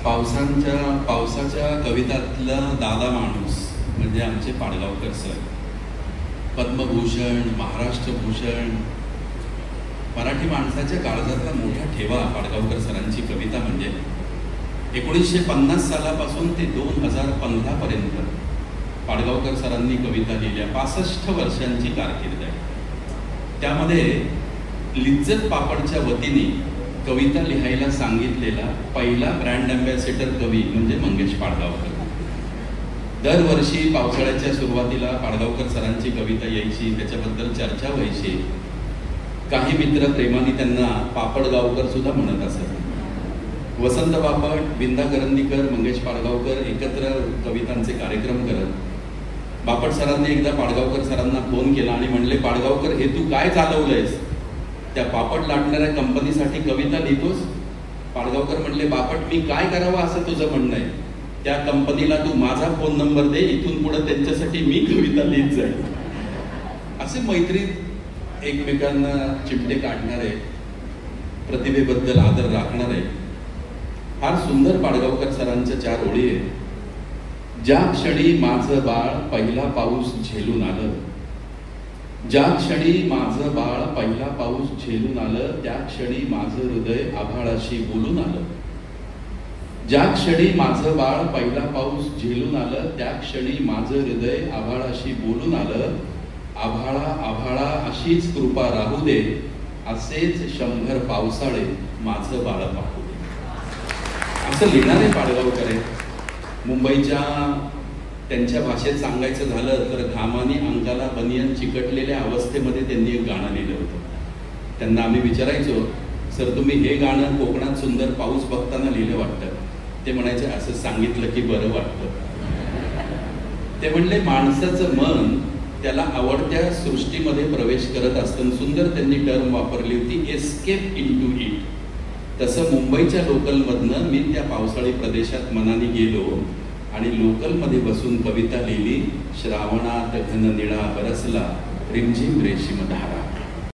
पावसाच्या कवितातला दादा माणूस म्हणजे आमचे पाडगावकर सर. पद्मभूषण, महाराष्ट्रभूषण, मराठी माणसाच्या काळजातला मोठा ठेवा पाडगावकर सरांची कविता. म्हणजे 1950 सालापासून ते 2015 पर्यंत पाडगावकर सरांनी कविता लिहिल्या. 65 वर्षांची कारकीर्द आहे. त्यामध्ये लिज्जत पापडच्या वतीने कविता लिहायला सांगितलेला पहिला ब्रँड अँबॅसेडर कवी म्हणजे मंगेश पाडगावकर. दरवर्षी पावसाळ्याच्या सुरुवातीला पाडगावकर सरांची कविता यायची, त्याच्याबद्दल चर्चा व्हायची. काही मित्र प्रेमाने त्यांना पापडगावकर सुद्धा म्हणत असत. वसंत बापट, विंदा करंदीकर, मंगेश पाडगावकर एकत्र कवितांचे कार्यक्रम करत. बापट सरांनी एकदा पाडगावकर सरांना फोन केला आणि म्हणले, पाडगावकर, हे तू काय चालवलंयस? त्या पापड लाटणाऱ्या कंपनीसाठी कविता लिहितोस? पाडगावकर म्हणले, बापट, मी काय करावं असं तुझं म्हणणं आहे? त्या कंपनीला तू माझा फोन नंबर दे, इथून पुढे त्यांच्यासाठी मी कविता लिहित जाईल. असे मैत्रीत एकमेकांना चिमटे काढणारे, प्रतिभेबद्दल आदर राखणारे फार सुंदर पाडगावकर सरांच्या 4 ओळी आहेत. ज्या क्षणी माझं बाळ पहिला पाऊस झेलून आलं, ज्या क्षणी माझं बाळ पहिला पाऊस झेलून आलं, त्या क्षणी माझं हृदय आभाळाशी बोलून आलं. ज्या क्षणी माझं बाळ पहिला पाऊस झेलून आलं, त्या क्षणी माझं हृदय आभाळाशी बोलून आलं. आभाळा आभाळा अशीच कृपा राहू दे, असेच 100 पावसाळे माझं बाळ पाहू दे. असं लिहिणारे पाडगावकर आहे. मुंबईच्या त्यांच्या भाषेत सांगायचं झालं तर घामाने अंगाला बनियन चिकटलेल्या अवस्थेमध्ये त्यांनी एक गाणं लिहिलं होतं. त्यांना आम्ही विचारायचो, सर तुम्ही हे गाणं कोकणात सुंदर पाऊस बघताना लिहिलं वाटतं? ते म्हणायचे, असं सांगितलं की बरं वाटतं. ते म्हणले, माणसाचं मन त्याला आवडत्या सृष्टीमध्ये प्रवेश करत असतं. सुंदर त्यांनी टर्म वापरली होती, एस्केप इनटू इट. तसं मुंबईच्या लोकलमधनं मी त्या पावसाळी प्रदेशात मनाने गेलो आणि लोकलमध्ये बसून कविता लिहिली. श्रावणात घन निळा बरसला, रिमझिम रेशीम धारा.